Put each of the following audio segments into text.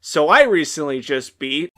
So I recently just beat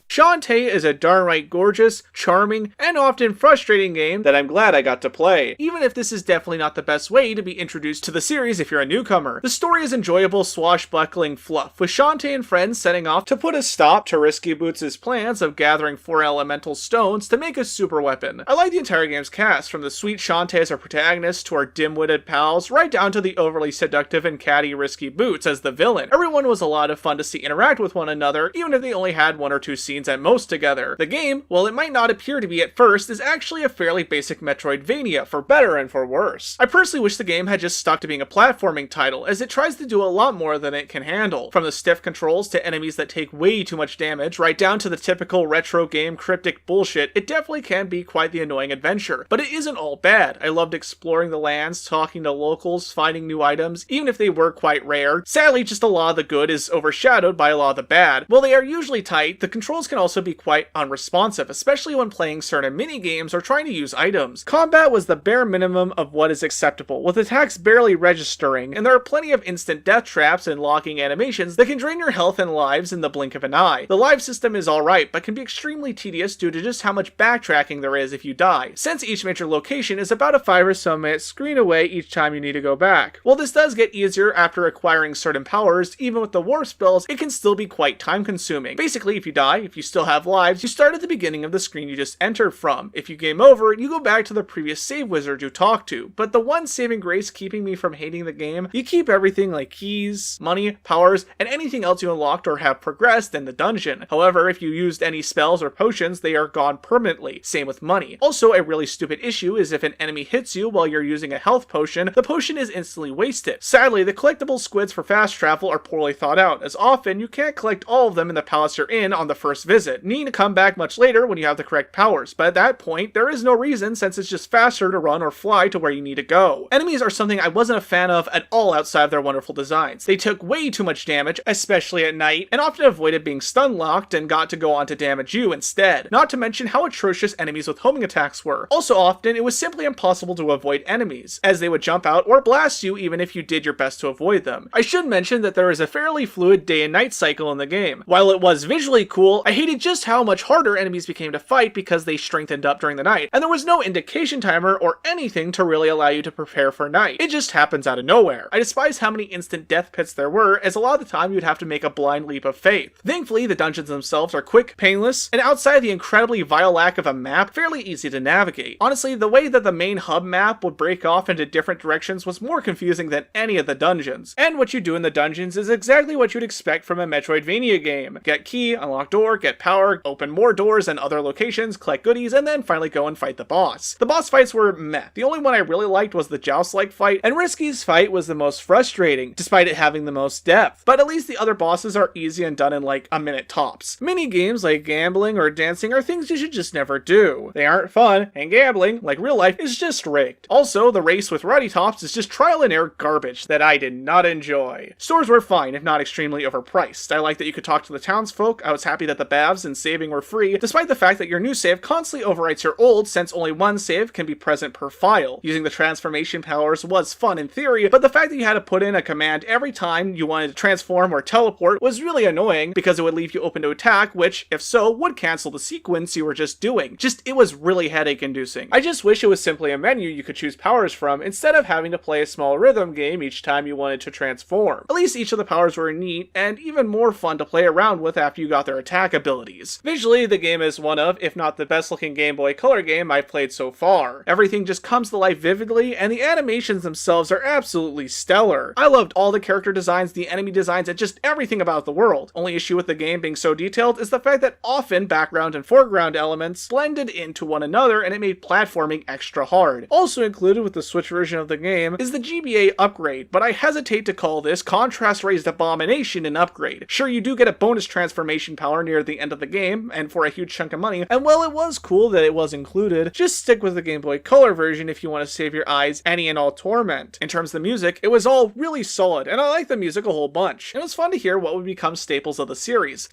Shantae is a darn right gorgeous, charming, and often frustrating game that I'm glad I got to play, even if this is definitely not the best way to be introduced to the series if you're a newcomer. The story is enjoyable swashbuckling fluff, with Shantae and friends setting off to put a stop to Risky Boots' plans of gathering 4 elemental stones to make a super weapon. I like the entire game's cast, from the sweet Shantae as our protagonist to our dim-witted pals, right down to the overly seductive and catty Risky Boots as the villain. Everyone was a lot of fun to see interact with one another, even if they only had 1 or 2 scenes at most together. The game, while it might not appear to be at first, is actually a fairly basic Metroidvania, for better and for worse. I personally wish the game had just stuck to being a platforming title, as it tries to do a lot more than it can handle. From the stiff controls to enemies that take way too much damage, right down to the typical retro game cryptic bullshit, it definitely can be quite the annoying adventure. But it isn't all bad. I loved exploring the lands, talking to locals, finding new items, even if they were quite rare. Sadly, just a lot of the good is overshadowed by a lot of the bad. While they are usually tight, the controls can also be quite unresponsive, especially when playing certain mini-games or trying to use items. Combat was the bare minimum of what is acceptable, with attacks barely registering, and there are plenty of instant death traps and locking animations that can drain your health and lives in the blink of an eye. The live system is alright, but can be extremely tedious due to just how much backtracking there is if you die, since each major location is about a 5 or so minute screen away each time you need to go back. While this does get easier after acquiring certain powers, even with the warp spells, it can still be quite time consuming. Basically, if you die, if you still have lives, you start at the beginning of the screen you just entered from. If you game over, you go back to the previous save wizard you talked to. But the one saving grace keeping me from hating the game, you keep everything like keys, money, powers, and anything else you unlocked or have progressed in the dungeon. However, if you used any spells or potions, they are gone permanently. Same with money. Also, a really stupid issue is if an enemy hits you while you're using a health potion, the potion is instantly wasted. Sadly, the collectible squids for fast travel are poorly thought out, as often you can't collect all of them in the palace you're in on the first visit, needing to come back much later when you have the correct powers, but at that point, there is no reason since it's just faster to run or fly to where you need to go. Enemies are something I wasn't a fan of at all outside of their wonderful designs. They took way too much damage, especially at night, and often avoided being stun locked and got to go on to damage you instead. Not to mention how atrocious enemies with homing attacks were. Also often, it was simply impossible to avoid enemies, as they would jump out or blast you even if you did your best to avoid them. I should mention that there is a fairly fluid day and night cycle in the game. While it was visually cool, I hated just how much harder enemies became to fight because they strengthened up during the night, and there was no indication timer or anything to really allow you to prepare for night. It just happens out of nowhere. I despise how many instant death pits there were, as a lot of the time you'd have to make a blind leap of faith. Thankfully, the dungeons themselves are quick, painless, and outside the incredibly vile lack of a map, fairly easy to navigate. Honestly, the way that the main hub map would break off into different directions was more confusing than any of the dungeons. And what you do in the dungeons is exactly what you'd expect from a Metroidvania game. Get key, unlock door, get power, open more doors and other locations, collect goodies, and then finally go and fight the boss. The boss fights were meh. The only one I really liked was the Joust-like fight, and Risky's fight was the most frustrating, despite it having the most depth. But at least the other bosses are easy and done in like a minute tops. Mini games like gambling or dancing are things you should just never do. They aren't fun, and gambling, like real life, is just rigged. Also, the race with Ruddy Tops is just trial and error garbage that I did not enjoy. Stores were fine, if not extremely overpriced. I like that you could talk to the townsfolk. I was happy that the baths and saving were free, despite the fact that your new save constantly overwrites your old since only one save can be present per file. Using the transformation powers was fun in theory, but the fact that you had to put in a command every time you wanted to transform or teleport was really annoying because it would leave you open to attack, which, if so, would cancel the sequence you were just doing. It was really headache-inducing. I just wish it was simply a menu you could choose powers from instead of having to play a small rhythm game each time you wanted to transform. At least each of the powers were neat and even more fun to play around with after you got their attack abilities. Visually, the game is one of, if not the best looking Game Boy Color game I've played so far. Everything just comes to life vividly, and the animations themselves are absolutely stellar. I loved all the character designs, the enemy designs, and just everything about the world. Only issue with the game being so detailed is the fact that often background and foreground elements blended into one another, and it made platforming extra hard. Also included with the Switch version of the game is the GBA upgrade, but I hesitate to call this contrast-raised abomination an upgrade. Sure, you do get a bonus transformation power near the end of the game, and for a huge chunk of money, and while it was cool that it was included, just stick with the Game Boy Color version if you want to save your eyes any and all torment. In terms of the music, it was all really solid, and I like the music a whole bunch. It was fun to hear what would become staples of the series.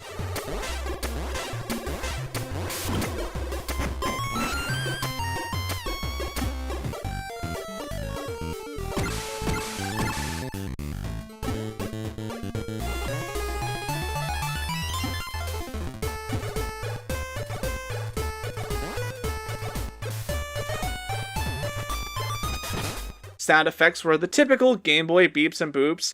Sound effects were the typical Game Boy beeps and boops.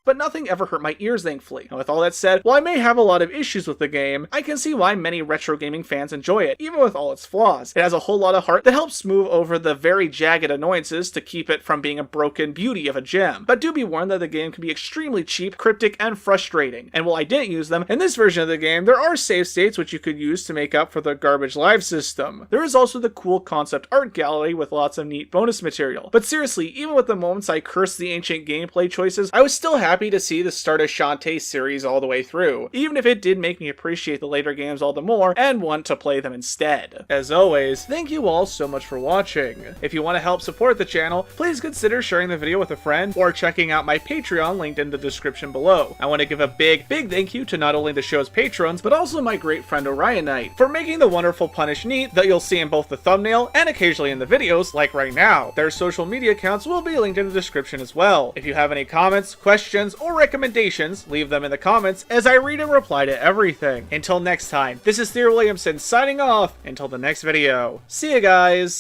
But nothing ever hurt my ears, thankfully. And with all that said, while I may have a lot of issues with the game, I can see why many retro gaming fans enjoy it, even with all its flaws. It has a whole lot of heart that helps smooth over the very jagged annoyances to keep it from being a broken beauty of a gem. But do be warned that the game can be extremely cheap, cryptic, and frustrating. And while I didn't use them, in this version of the game, there are save states which you could use to make up for the garbage live system. There is also the cool concept art gallery with lots of neat bonus material. But seriously, even with the moments I cursed the ancient gameplay choices, I was still happy to see the start of Shantae series all the way through, even if it did make me appreciate the later games all the more and want to play them instead. As always, thank you all so much for watching. If you want to help support the channel, please consider sharing the video with a friend or checking out my Patreon linked in the description below. I want to give a big thank you to not only the show's patrons, but also my great friend Orion Knight for making the wonderful punish neat that you'll see in both the thumbnail and occasionally in the videos, like right now. Their social media accounts will be linked in the description as well. If you have any comments, questions, or recommendations, leave them in the comments as I read and reply to everything. Until next time, this is Thierry Williamson signing off until the next video. See you guys!